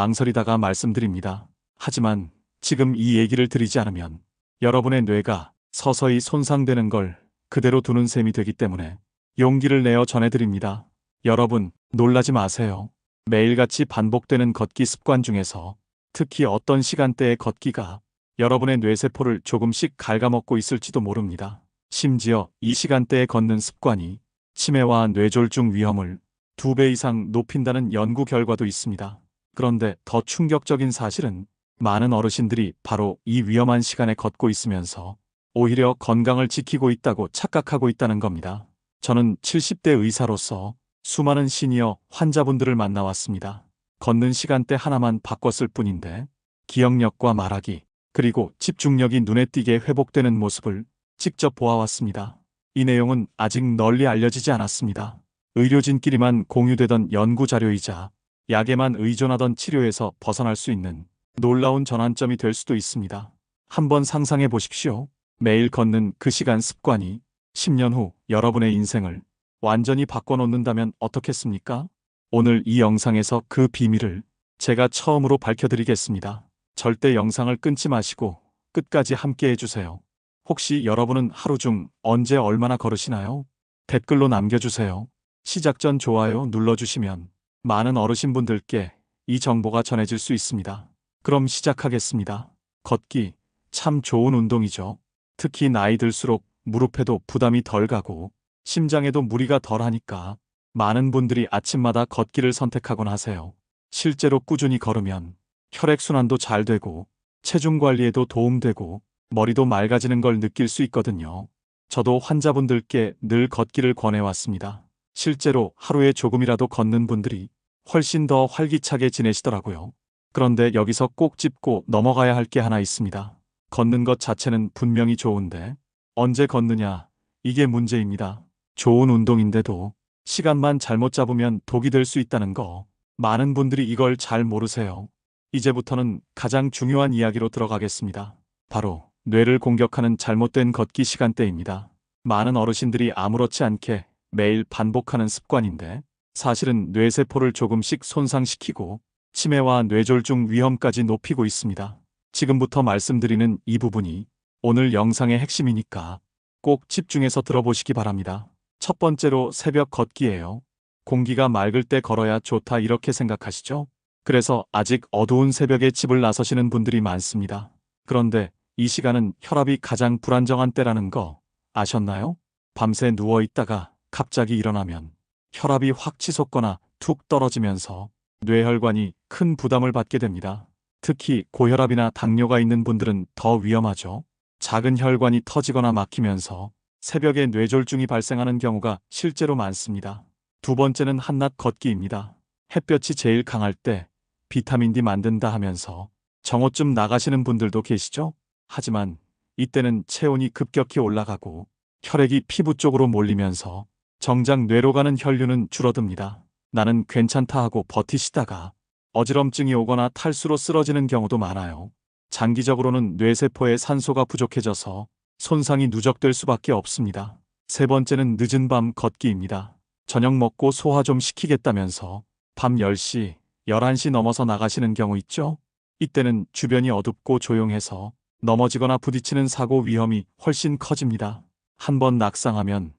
망설이다가 말씀드립니다. 하지만 지금 이 얘기를 드리지 않으면 여러분의 뇌가 서서히 손상되는 걸 그대로 두는 셈이 되기 때문에 용기를 내어 전해드립니다. 여러분, 놀라지 마세요. 매일같이 반복되는 걷기 습관 중에서 특히 어떤 시간대의 걷기가 여러분의 뇌세포를 조금씩 갉아먹고 있을지도 모릅니다. 심지어 이 시간대에 걷는 습관이 치매와 뇌졸중 위험을 2배 이상 높인다는 연구 결과도 있습니다. 그런데 더 충격적인 사실은 많은 어르신들이 바로 이 위험한 시간에 걷고 있으면서 오히려 건강을 지키고 있다고 착각하고 있다는 겁니다. 저는 70대 의사로서 수많은 시니어 환자분들을 만나왔습니다. 걷는 시간대 하나만 바꿨을 뿐인데 기억력과 말하기, 그리고 집중력이 눈에 띄게 회복되는 모습을 직접 보아왔습니다. 이 내용은 아직 널리 알려지지 않았습니다. 의료진끼리만 공유되던 연구 자료이자 약에만 의존하던 치료에서 벗어날 수 있는 놀라운 전환점이 될 수도 있습니다. 한번 상상해 보십시오. 매일 걷는 그 시간 습관이 10년 후 여러분의 인생을 완전히 바꿔놓는다면 어떻겠습니까? 오늘 이 영상에서 그 비밀을 제가 처음으로 밝혀드리겠습니다. 절대 영상을 끊지 마시고 끝까지 함께 해주세요. 혹시 여러분은 하루 중 언제 얼마나 걸으시나요? 댓글로 남겨주세요. 시작 전 좋아요 눌러주시면 많은 어르신분들께 이 정보가 전해질 수 있습니다. 그럼 시작하겠습니다. 걷기, 참 좋은 운동이죠. 특히 나이 들수록 무릎에도 부담이 덜 가고 심장에도 무리가 덜 하니까 많은 분들이 아침마다 걷기를 선택하곤 하세요. 실제로 꾸준히 걸으면 혈액순환도 잘 되고 체중 관리에도 도움되고 머리도 맑아지는 걸 느낄 수 있거든요. 저도 환자분들께 늘 걷기를 권해왔습니다. 실제로 하루에 조금이라도 걷는 분들이 훨씬 더 활기차게 지내시더라고요. 그런데 여기서 꼭 짚고 넘어가야 할 게 하나 있습니다. 걷는 것 자체는 분명히 좋은데 언제 걷느냐, 이게 문제입니다. 좋은 운동인데도 시간만 잘못 잡으면 독이 될 수 있다는 거, 많은 분들이 이걸 잘 모르세요. 이제부터는 가장 중요한 이야기로 들어가겠습니다. 바로 뇌를 공격하는 잘못된 걷기 시간대입니다. 많은 어르신들이 아무렇지 않게 매일 반복하는 습관인데 사실은 뇌세포를 조금씩 손상시키고 치매와 뇌졸중 위험까지 높이고 있습니다. 지금부터 말씀드리는 이 부분이 오늘 영상의 핵심이니까 꼭 집중해서 들어보시기 바랍니다. 첫 번째로 새벽 걷기예요. 공기가 맑을 때 걸어야 좋다 이렇게 생각하시죠? 그래서 아직 어두운 새벽에 집을 나서시는 분들이 많습니다. 그런데 이 시간은 혈압이 가장 불안정한 때라는 거 아셨나요? 밤새 누워있다가 갑자기 일어나면 혈압이 확 치솟거나 툭 떨어지면서 뇌혈관이 큰 부담을 받게 됩니다. 특히 고혈압이나 당뇨가 있는 분들은 더 위험하죠. 작은 혈관이 터지거나 막히면서 새벽에 뇌졸중이 발생하는 경우가 실제로 많습니다. 두 번째는 한낮 걷기입니다. 햇볕이 제일 강할 때 비타민 D 만든다 하면서 정오쯤 나가시는 분들도 계시죠? 하지만 이때는 체온이 급격히 올라가고 혈액이 피부 쪽으로 몰리면서 정작 뇌로 가는 혈류는 줄어듭니다. 나는 괜찮다 하고 버티시다가 어지럼증이 오거나 탈수로 쓰러지는 경우도 많아요. 장기적으로는 뇌세포에 산소가 부족해져서 손상이 누적될 수밖에 없습니다. 세 번째는 늦은 밤 걷기입니다. 저녁 먹고 소화 좀 시키겠다면서 밤 10시, 11시 넘어서 나가시는 경우 있죠? 이때는 주변이 어둡고 조용해서 넘어지거나 부딪히는 사고 위험이 훨씬 커집니다. 한번 낙상하면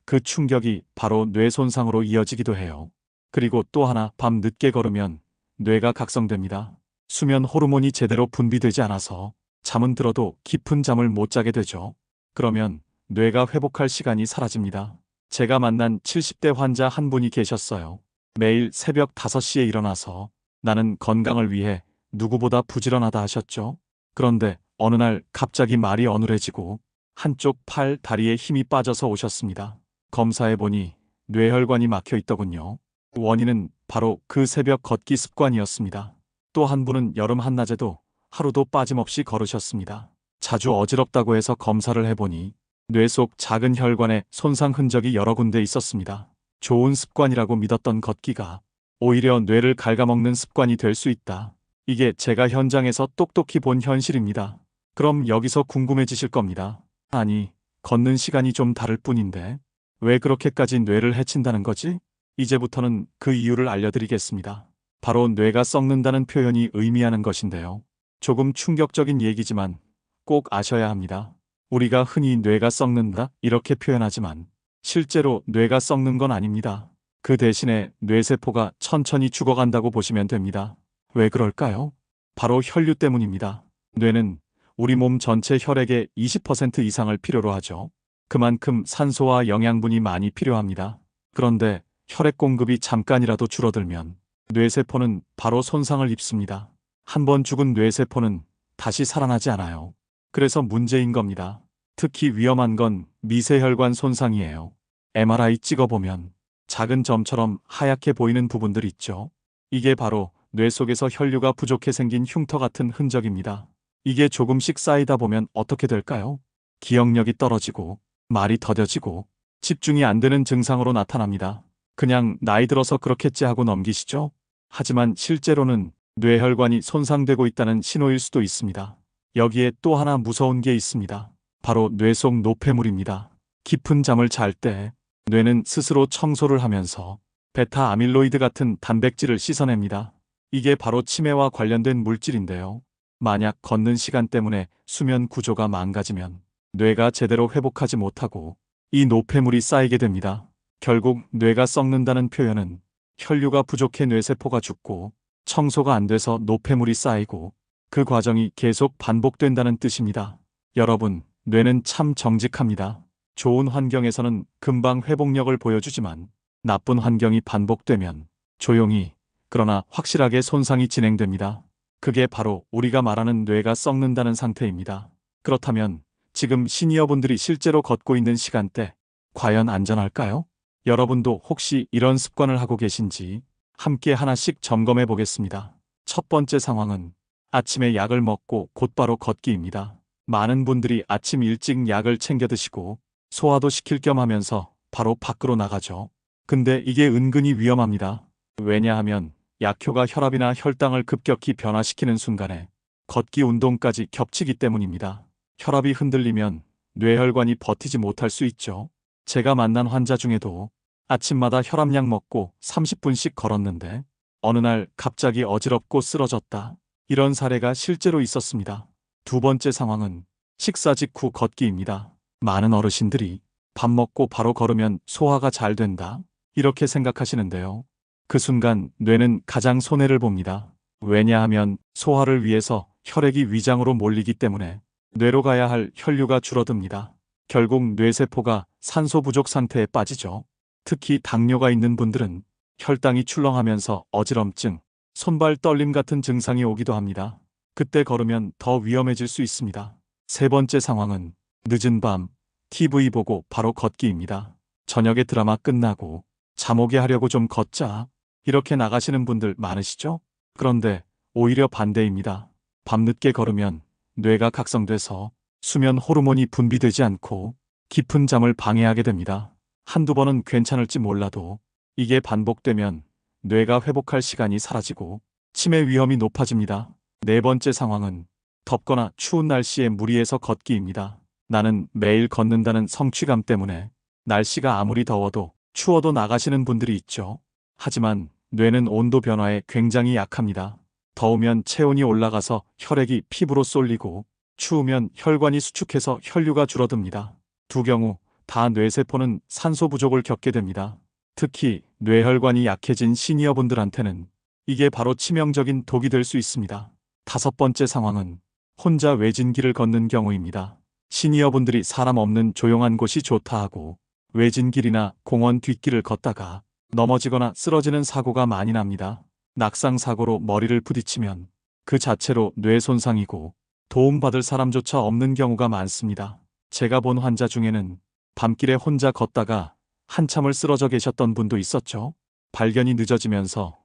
그 충격이 바로 뇌 손상으로 이어지기도 해요. 그리고 또 하나, 밤 늦게 걸으면 뇌가 각성됩니다. 수면 호르몬이 제대로 분비되지 않아서 잠은 들어도 깊은 잠을 못 자게 되죠. 그러면 뇌가 회복할 시간이 사라집니다. 제가 만난 70대 환자 한 분이 계셨어요. 매일 새벽 5시에 일어나서 나는 건강을 위해 누구보다 부지런하다 하셨죠. 그런데 어느 날 갑자기 말이 어눌해지고 한쪽 팔, 다리에 힘이 빠져서 오셨습니다. 검사해보니 뇌혈관이 막혀 있더군요. 원인은 바로 그 새벽 걷기 습관이었습니다. 또 한 분은 여름 한낮에도 하루도 빠짐없이 걸으셨습니다. 자주 어지럽다고 해서 검사를 해보니 뇌 속 작은 혈관에 손상 흔적이 여러 군데 있었습니다. 좋은 습관이라고 믿었던 걷기가 오히려 뇌를 갉아먹는 습관이 될 수 있다. 이게 제가 현장에서 똑똑히 본 현실입니다. 그럼 여기서 궁금해지실 겁니다. 아니, 걷는 시간이 좀 다를 뿐인데 왜 그렇게까지 뇌를 해친다는 거지? 이제부터는 그 이유를 알려드리겠습니다. 바로 뇌가 썩는다는 표현이 의미하는 것인데요. 조금 충격적인 얘기지만 꼭 아셔야 합니다. 우리가 흔히 뇌가 썩는다 이렇게 표현하지만 실제로 뇌가 썩는 건 아닙니다. 그 대신에 뇌세포가 천천히 죽어간다고 보시면 됩니다. 왜 그럴까요? 바로 혈류 때문입니다. 뇌는 우리 몸 전체 혈액의 20% 이상을 필요로 하죠. 그만큼 산소와 영양분이 많이 필요합니다. 그런데 혈액 공급이 잠깐이라도 줄어들면 뇌세포는 바로 손상을 입습니다. 한번 죽은 뇌세포는 다시 살아나지 않아요. 그래서 문제인 겁니다. 특히 위험한 건 미세혈관 손상이에요. MRI 찍어보면 작은 점처럼 하얗게 보이는 부분들 있죠. 이게 바로 뇌 속에서 혈류가 부족해 생긴 흉터 같은 흔적입니다. 이게 조금씩 쌓이다 보면 어떻게 될까요? 기억력이 떨어지고 말이 더뎌지고 집중이 안 되는 증상으로 나타납니다. 그냥 나이 들어서 그렇겠지 하고 넘기시죠? 하지만 실제로는 뇌혈관이 손상되고 있다는 신호일 수도 있습니다. 여기에 또 하나 무서운 게 있습니다. 바로 뇌 속 노폐물입니다. 깊은 잠을 잘 때 뇌는 스스로 청소를 하면서 베타 아밀로이드 같은 단백질을 씻어냅니다. 이게 바로 치매와 관련된 물질인데요. 만약 걷는 시간 때문에 수면 구조가 망가지면 뇌가 제대로 회복하지 못하고 이 노폐물이 쌓이게 됩니다. 결국 뇌가 썩는다는 표현은 혈류가 부족해 뇌세포가 죽고 청소가 안 돼서 노폐물이 쌓이고 그 과정이 계속 반복된다는 뜻입니다. 여러분, 뇌는 참 정직합니다. 좋은 환경에서는 금방 회복력을 보여주지만 나쁜 환경이 반복되면 조용히 그러나 확실하게 손상이 진행됩니다. 그게 바로 우리가 말하는 뇌가 썩는다는 상태입니다. 그렇다면 지금 시니어분들이 실제로 걷고 있는 시간대 과연 안전할까요? 여러분도 혹시 이런 습관을 하고 계신지 함께 하나씩 점검해 보겠습니다. 첫 번째 상황은 아침에 약을 먹고 곧바로 걷기입니다. 많은 분들이 아침 일찍 약을 챙겨 드시고 소화도 시킬 겸 하면서 바로 밖으로 나가죠. 근데 이게 은근히 위험합니다. 왜냐하면 약효가 혈압이나 혈당을 급격히 변화시키는 순간에 걷기 운동까지 겹치기 때문입니다. 혈압이 흔들리면 뇌혈관이 버티지 못할 수 있죠. 제가 만난 환자 중에도 아침마다 혈압약 먹고 30분씩 걸었는데 어느 날 갑자기 어지럽고 쓰러졌다. 이런 사례가 실제로 있었습니다. 두 번째 상황은 식사 직후 걷기입니다. 많은 어르신들이 밥 먹고 바로 걸으면 소화가 잘 된다. 이렇게 생각하시는데요. 그 순간 뇌는 가장 손해를 봅니다. 왜냐하면 소화를 위해서 혈액이 위장으로 몰리기 때문에 뇌로 가야 할 혈류가 줄어듭니다. 결국 뇌세포가 산소 부족 상태에 빠지죠. 특히 당뇨가 있는 분들은 혈당이 출렁하면서 어지럼증, 손발 떨림 같은 증상이 오기도 합니다. 그때 걸으면 더 위험해질 수 있습니다. 세 번째 상황은 늦은 밤 TV 보고 바로 걷기입니다. 저녁에 드라마 끝나고 잠 오게 하려고 좀 걷자 이렇게 나가시는 분들 많으시죠? 그런데 오히려 반대입니다. 밤늦게 걸으면 뇌가 각성돼서 수면 호르몬이 분비되지 않고 깊은 잠을 방해하게 됩니다. 한두 번은 괜찮을지 몰라도 이게 반복되면 뇌가 회복할 시간이 사라지고 치매 위험이 높아집니다. 네 번째 상황은 덥거나 추운 날씨에 무리해서 걷기입니다. 나는 매일 걷는다는 성취감 때문에 날씨가 아무리 더워도 추워도 나가시는 분들이 있죠. 하지만 뇌는 온도 변화에 굉장히 약합니다. 더우면 체온이 올라가서 혈액이 피부로 쏠리고 추우면 혈관이 수축해서 혈류가 줄어듭니다. 두 경우 다 뇌세포는 산소 부족을 겪게 됩니다. 특히 뇌혈관이 약해진 시니어분들한테는 이게 바로 치명적인 독이 될 수 있습니다. 다섯 번째 상황은 혼자 외진길을 걷는 경우입니다. 시니어분들이 사람 없는 조용한 곳이 좋다 하고 외진길이나 공원 뒷길을 걷다가 넘어지거나 쓰러지는 사고가 많이 납니다. 낙상 사고로 머리를 부딪히면 그 자체로 뇌 손상이고 도움받을 사람조차 없는 경우가 많습니다. 제가 본 환자 중에는 밤길에 혼자 걷다가 한참을 쓰러져 계셨던 분도 있었죠. 발견이 늦어지면서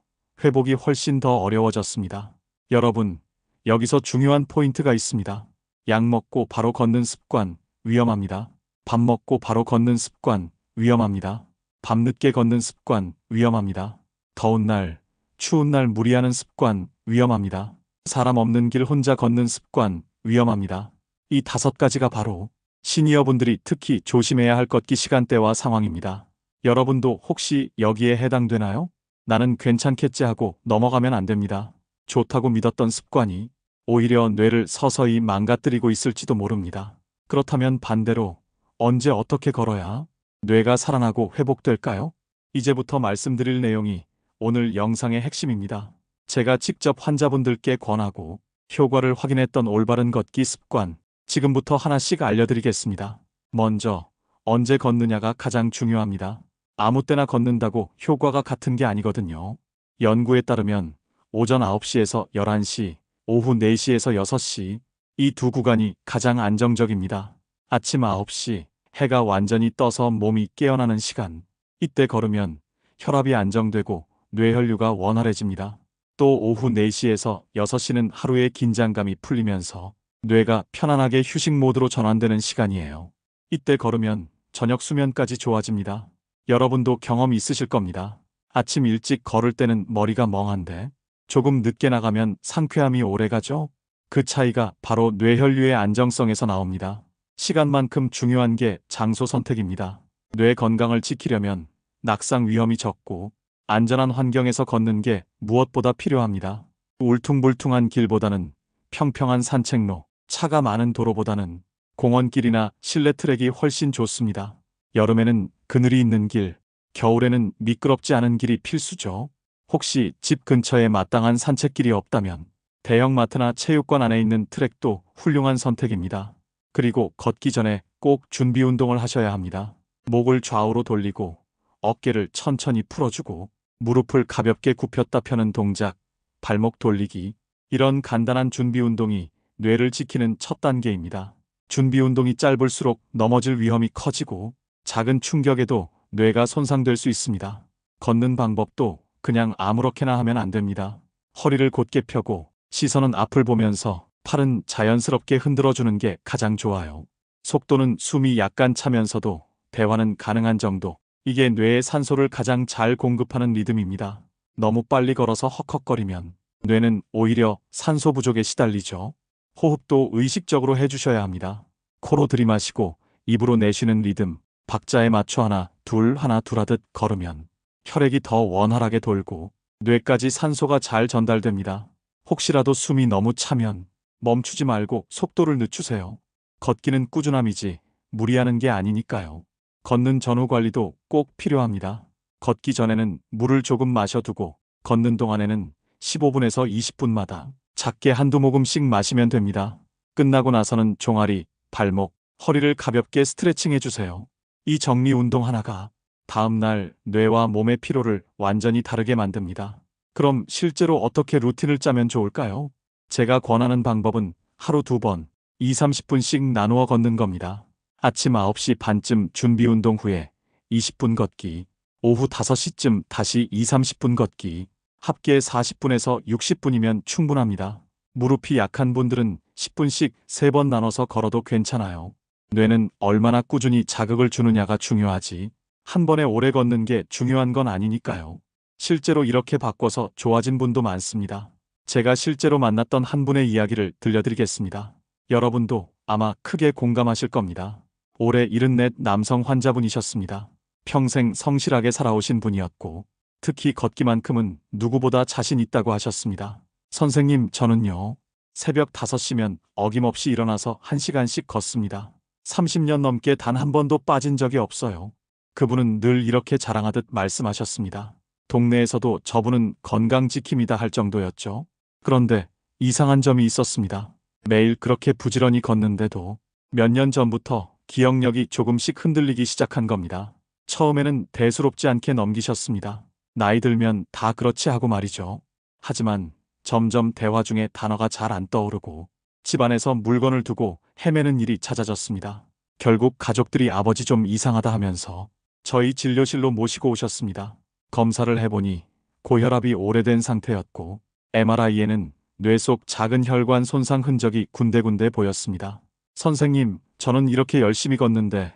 회복이 훨씬 더 어려워졌습니다. 여러분, 여기서 중요한 포인트가 있습니다. 약 먹고 바로 걷는 습관, 위험합니다. 밥 먹고 바로 걷는 습관, 위험합니다. 밤늦게 걷는 습관, 위험합니다. 더운 날, 추운 날 무리하는 습관, 위험합니다. 사람 없는 길 혼자 걷는 습관, 위험합니다. 이 5가지가 바로 시니어분들이 특히 조심해야 할 걷기 시간대와 상황입니다. 여러분도 혹시 여기에 해당되나요? 나는 괜찮겠지 하고 넘어가면 안 됩니다. 좋다고 믿었던 습관이 오히려 뇌를 서서히 망가뜨리고 있을지도 모릅니다. 그렇다면 반대로 언제 어떻게 걸어야 뇌가 살아나고 회복될까요? 이제부터 말씀드릴 내용이 오늘 영상의 핵심입니다. 제가 직접 환자분들께 권하고 효과를 확인했던 올바른 걷기 습관, 지금부터 하나씩 알려드리겠습니다. 먼저, 언제 걷느냐가 가장 중요합니다. 아무 때나 걷는다고 효과가 같은 게 아니거든요. 연구에 따르면 오전 9시에서 11시, 오후 4시에서 6시, 이 두 구간이 가장 안정적입니다. 아침 9시, 해가 완전히 떠서 몸이 깨어나는 시간. 이때 걸으면 혈압이 안정되고 뇌혈류가 원활해집니다. 또 오후 4시에서 6시는 하루의 긴장감이 풀리면서 뇌가 편안하게 휴식 모드로 전환되는 시간이에요. 이때 걸으면 저녁 수면까지 좋아집니다. 여러분도 경험 있으실 겁니다. 아침 일찍 걸을 때는 머리가 멍한데 조금 늦게 나가면 상쾌함이 오래가죠? 그 차이가 바로 뇌혈류의 안정성에서 나옵니다. 시간만큼 중요한 게 장소 선택입니다. 뇌 건강을 지키려면 낙상 위험이 적고 안전한 환경에서 걷는 게 무엇보다 필요합니다. 울퉁불퉁한 길보다는 평평한 산책로, 차가 많은 도로보다는 공원길이나 실내 트랙이 훨씬 좋습니다. 여름에는 그늘이 있는 길, 겨울에는 미끄럽지 않은 길이 필수죠. 혹시 집 근처에 마땅한 산책길이 없다면 대형마트나 체육관 안에 있는 트랙도 훌륭한 선택입니다. 그리고 걷기 전에 꼭 준비 운동을 하셔야 합니다. 목을 좌우로 돌리고 어깨를 천천히 풀어주고 무릎을 가볍게 굽혔다 펴는 동작, 발목 돌리기, 이런 간단한 준비 운동이 뇌를 지키는 첫 단계입니다. 준비 운동이 짧을수록 넘어질 위험이 커지고 작은 충격에도 뇌가 손상될 수 있습니다. 걷는 방법도 그냥 아무렇게나 하면 안 됩니다. 허리를 곧게 펴고 시선은 앞을 보면서 팔은 자연스럽게 흔들어주는 게 가장 좋아요. 속도는 숨이 약간 차면서도 대화는 가능한 정도. 이게 뇌에 산소를 가장 잘 공급하는 리듬입니다. 너무 빨리 걸어서 헉헉거리면 뇌는 오히려 산소 부족에 시달리죠. 호흡도 의식적으로 해주셔야 합니다. 코로 들이마시고 입으로 내쉬는 리듬, 박자에 맞춰 하나 둘 하듯 걸으면 혈액이 더 원활하게 돌고 뇌까지 산소가 잘 전달됩니다. 혹시라도 숨이 너무 차면 멈추지 말고 속도를 늦추세요. 걷기는 꾸준함이지 무리하는 게 아니니까요. 걷는 전후 관리도 꼭 필요합니다. 걷기 전에는 물을 조금 마셔두고 걷는 동안에는 15분에서 20분마다 작게 한두 모금씩 마시면 됩니다. 끝나고 나서는 종아리, 발목, 허리를 가볍게 스트레칭 해주세요. 이 정리 운동 하나가 다음날 뇌와 몸의 피로를 완전히 다르게 만듭니다. 그럼 실제로 어떻게 루틴을 짜면 좋을까요? 제가 권하는 방법은 하루 2번, 20-30분씩 나누어 걷는 겁니다. 아침 9시 반쯤 준비 운동 후에 20분 걷기, 오후 5시쯤 다시 20-30분 걷기, 합계 40분에서 60분이면 충분합니다. 무릎이 약한 분들은 10분씩 3번 나눠서 걸어도 괜찮아요. 뇌는 얼마나 꾸준히 자극을 주느냐가 중요하지 한 번에 오래 걷는 게 중요한 건 아니니까요. 실제로 이렇게 바꿔서 좋아진 분도 많습니다. 제가 실제로 만났던 한 분의 이야기를 들려드리겠습니다. 여러분도 아마 크게 공감하실 겁니다. 올해 74 남성 환자분이셨습니다. 평생 성실하게 살아오신 분이었고 특히 걷기만큼은 누구보다 자신 있다고 하셨습니다. 선생님, 저는요. 새벽 5시면 어김없이 일어나서 1시간씩 걷습니다. 30년 넘게 단 한 번도 빠진 적이 없어요. 그분은 늘 이렇게 자랑하듯 말씀하셨습니다. 동네에서도 저분은 건강지킴이다 할 정도였죠. 그런데 이상한 점이 있었습니다. 매일 그렇게 부지런히 걷는데도 몇 년 전부터 기억력이 조금씩 흔들리기 시작한 겁니다. 처음에는 대수롭지 않게 넘기셨습니다. 나이 들면 다 그렇지 하고 말이죠. 하지만 점점 대화 중에 단어가 잘 안 떠오르고 집안에서 물건을 두고 헤매는 일이 잦아졌습니다. 결국 가족들이 아버지 좀 이상하다 하면서 저희 진료실로 모시고 오셨습니다. 검사를 해보니 고혈압이 오래된 상태였고 MRI에는 뇌 속 작은 혈관 손상 흔적이 군데군데 보였습니다. 선생님, 저는 이렇게 열심히 걷는데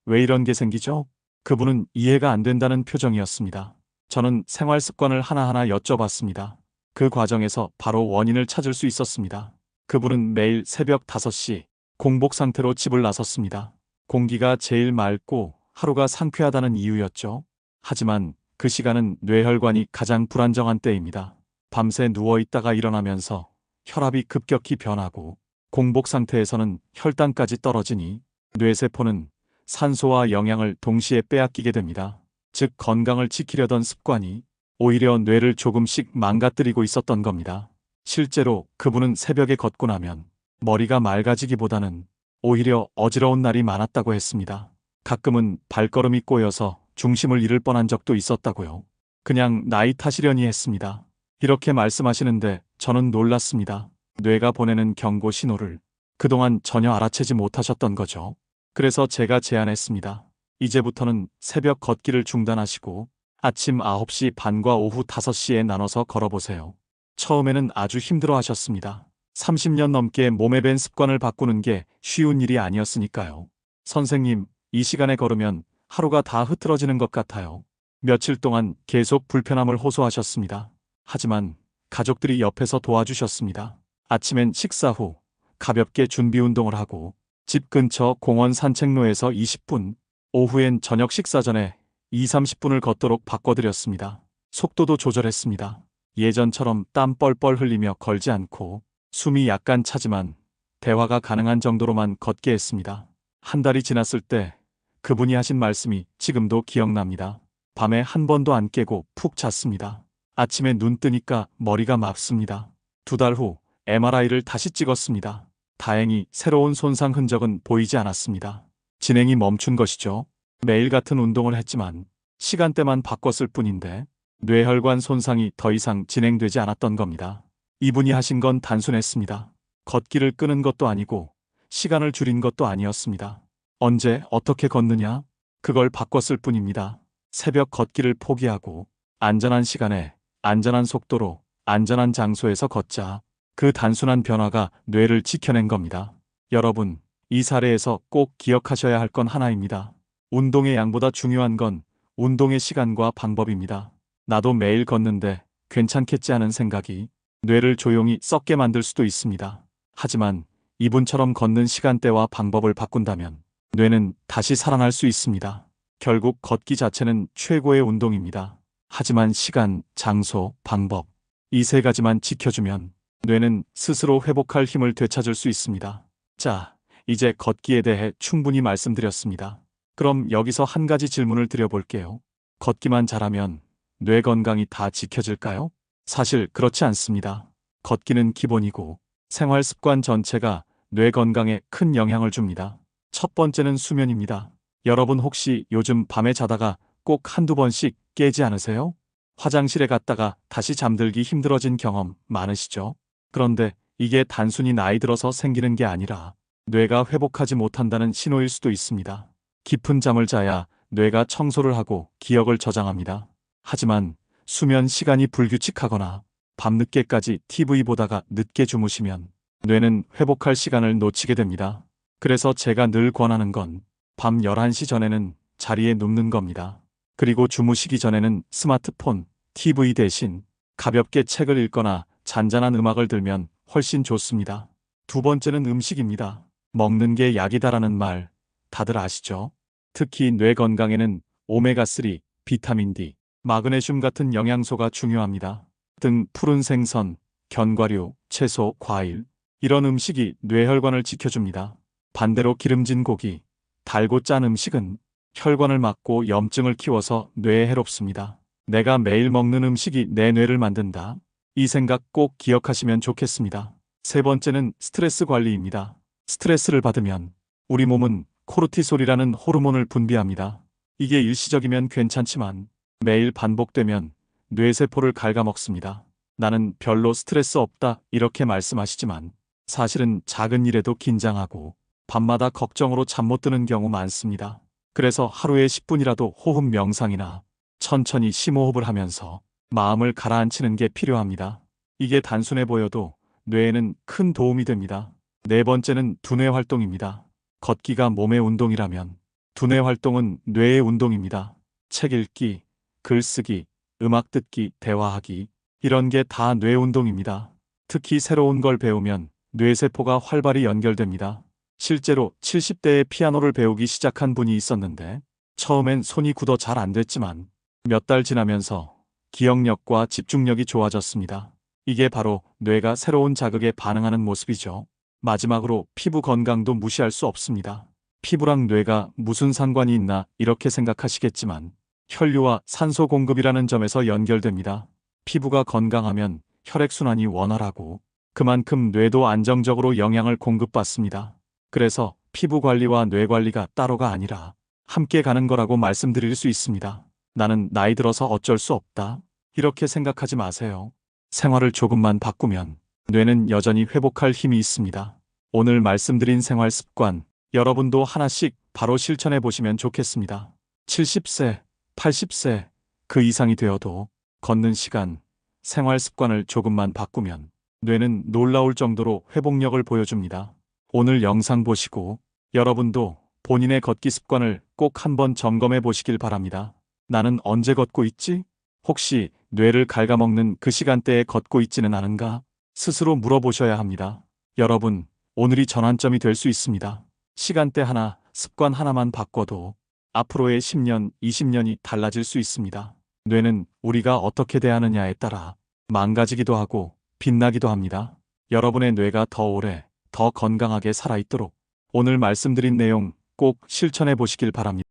왜 이런 게 생기죠? 그분은 이해가 안 된다는 표정이었습니다. 저는 생활 습관을 하나하나 여쭤봤습니다. 그 과정에서 바로 원인을 찾을 수 있었습니다. 그분은 매일 새벽 5시 공복 상태로 집을 나섰습니다. 공기가 제일 맑고 하루가 상쾌하다는 이유였죠. 하지만 그 시간은 뇌혈관이 가장 불안정한 때입니다. 밤새 누워있다가 일어나면서 혈압이 급격히 변하고 공복 상태에서는 혈당까지 떨어지니 뇌세포는 산소와 영양을 동시에 빼앗기게 됩니다. 즉 건강을 지키려던 습관이 오히려 뇌를 조금씩 망가뜨리고 있었던 겁니다. 실제로 그분은 새벽에 걷고 나면 머리가 맑아지기보다는 오히려 어지러운 날이 많았다고 했습니다. 가끔은 발걸음이 꼬여서 중심을 잃을 뻔한 적도 있었다고요. 그냥 나이 탓이려니 했습니다. 이렇게 말씀하시는데 저는 놀랐습니다. 뇌가 보내는 경고 신호를 그동안 전혀 알아채지 못하셨던 거죠. 그래서 제가 제안했습니다. 이제부터는 새벽 걷기를 중단하시고 아침 9시 반과 오후 5시에 나눠서 걸어보세요. 처음에는 아주 힘들어 하셨습니다. 30년 넘게 몸에 밴 습관을 바꾸는 게 쉬운 일이 아니었으니까요. 선생님, 이 시간에 걸으면 하루가 다 흐트러지는 것 같아요. 며칠 동안 계속 불편함을 호소하셨습니다. 하지만 가족들이 옆에서 도와주셨습니다. 아침엔 식사 후 가볍게 준비 운동을 하고 집 근처 공원 산책로에서 20분, 오후엔 저녁 식사 전에 2, 30분을 걷도록 바꿔드렸습니다. 속도도 조절했습니다. 예전처럼 땀 뻘뻘 흘리며 걸지 않고 숨이 약간 차지만 대화가 가능한 정도로만 걷게 했습니다. 한 달이 지났을 때 그분이 하신 말씀이 지금도 기억납니다. 밤에 한 번도 안 깨고 푹 잤습니다. 아침에 눈 뜨니까 머리가 맙습니다. 2달 후 MRI를 다시 찍었습니다. 다행히 새로운 손상 흔적은 보이지 않았습니다. 진행이 멈춘 것이죠. 매일 같은 운동을 했지만 시간대만 바꿨을 뿐인데 뇌혈관 손상이 더 이상 진행되지 않았던 겁니다. 이분이 하신 건 단순했습니다. 걷기를 끄는 것도 아니고 시간을 줄인 것도 아니었습니다. 언제 어떻게 걷느냐? 그걸 바꿨을 뿐입니다. 새벽 걷기를 포기하고 안전한 시간에 안전한 속도로 안전한 장소에서 걷자. 그 단순한 변화가 뇌를 지켜낸 겁니다. 여러분, 이 사례에서 꼭 기억하셔야 할 건 하나입니다. 운동의 양보다 중요한 건 운동의 시간과 방법입니다. 나도 매일 걷는데 괜찮겠지 하는 생각이 뇌를 조용히 썩게 만들 수도 있습니다. 하지만 이분처럼 걷는 시간대와 방법을 바꾼다면 뇌는 다시 살아날 수 있습니다. 결국 걷기 자체는 최고의 운동입니다. 하지만 시간, 장소, 방법, 이 세 가지만 지켜주면 뇌는 스스로 회복할 힘을 되찾을 수 있습니다. 자, 이제 걷기에 대해 충분히 말씀드렸습니다. 그럼 여기서 한 가지 질문을 드려볼게요. 걷기만 잘하면 뇌 건강이 다 지켜질까요? 사실 그렇지 않습니다. 걷기는 기본이고 생활 습관 전체가 뇌 건강에 큰 영향을 줍니다. 첫 번째는 수면입니다. 여러분 혹시 요즘 밤에 자다가 꼭 한두 번씩 깨지 않으세요? 화장실에 갔다가 다시 잠들기 힘들어진 경험 많으시죠? 그런데 이게 단순히 나이 들어서 생기는 게 아니라 뇌가 회복하지 못한다는 신호일 수도 있습니다. 깊은 잠을 자야 뇌가 청소를 하고 기억을 저장합니다. 하지만 수면 시간이 불규칙하거나 밤늦게까지 TV 보다가 늦게 주무시면 뇌는 회복할 시간을 놓치게 됩니다. 그래서 제가 늘 권하는 건 밤 11시 전에는 자리에 눕는 겁니다. 그리고 주무시기 전에는 스마트폰, TV 대신 가볍게 책을 읽거나 잔잔한 음악을 들면 훨씬 좋습니다. 두 번째는 음식입니다. 먹는 게 약이다라는 말 다들 아시죠? 특히 뇌 건강에는 오메가3, 비타민 D, 마그네슘 같은 영양소가 중요합니다. 등 푸른 생선, 견과류, 채소, 과일 이런 음식이 뇌혈관을 지켜줍니다. 반대로 기름진 고기, 달고 짠 음식은 혈관을 막고 염증을 키워서 뇌에 해롭습니다. 내가 매일 먹는 음식이 내 뇌를 만든다. 이 생각 꼭 기억하시면 좋겠습니다. 세 번째는 스트레스 관리입니다. 스트레스를 받으면 우리 몸은 코르티솔이라는 호르몬을 분비합니다. 이게 일시적이면 괜찮지만 매일 반복되면 뇌세포를 갉아먹습니다. 나는 별로 스트레스 없다 이렇게 말씀하시지만 사실은 작은 일에도 긴장하고 밤마다 걱정으로 잠 못 드는 경우 많습니다. 그래서 하루에 10분이라도 호흡 명상이나 천천히 심호흡을 하면서 마음을 가라앉히는 게 필요합니다. 이게 단순해 보여도 뇌에는 큰 도움이 됩니다. 네 번째는 두뇌 활동입니다. 걷기가 몸의 운동이라면 두뇌 활동은 뇌의 운동입니다. 책 읽기, 글쓰기, 음악 듣기, 대화하기 이런 게 다 뇌 운동입니다. 특히 새로운 걸 배우면 뇌세포가 활발히 연결됩니다. 실제로 70대에 피아노를 배우기 시작한 분이 있었는데 처음엔 손이 굳어 잘 안 됐지만 몇 달 지나면서 기억력과 집중력이 좋아졌습니다. 이게 바로 뇌가 새로운 자극에 반응하는 모습이죠. 마지막으로 피부 건강도 무시할 수 없습니다. 피부랑 뇌가 무슨 상관이 있나 이렇게 생각하시겠지만 혈류와 산소 공급이라는 점에서 연결됩니다. 피부가 건강하면 혈액순환이 원활하고 그만큼 뇌도 안정적으로 영양을 공급받습니다. 그래서 피부 관리와 뇌 관리가 따로가 아니라 함께 가는 거라고 말씀드릴 수 있습니다. 나는 나이 들어서 어쩔 수 없다. 이렇게 생각하지 마세요. 생활을 조금만 바꾸면 뇌는 여전히 회복할 힘이 있습니다. 오늘 말씀드린 생활 습관, 여러분도 하나씩 바로 실천해 보시면 좋겠습니다. 70세, 80세, 그 이상이 되어도 걷는 시간, 생활 습관을 조금만 바꾸면 뇌는 놀라울 정도로 회복력을 보여줍니다. 오늘 영상 보시고 여러분도 본인의 걷기 습관을 꼭 한번 점검해 보시길 바랍니다. 나는 언제 걷고 있지? 혹시 뇌를 갉아먹는 그 시간대에 걷고 있지는 않은가? 스스로 물어보셔야 합니다. 여러분, 오늘이 전환점이 될 수 있습니다. 시간대 하나, 습관 하나만 바꿔도 앞으로의 10년, 20년이 달라질 수 있습니다. 뇌는 우리가 어떻게 대하느냐에 따라 망가지기도 하고 빛나기도 합니다. 여러분의 뇌가 더 오래, 더 건강하게 살아있도록 오늘 말씀드린 내용 꼭 실천해 보시길 바랍니다.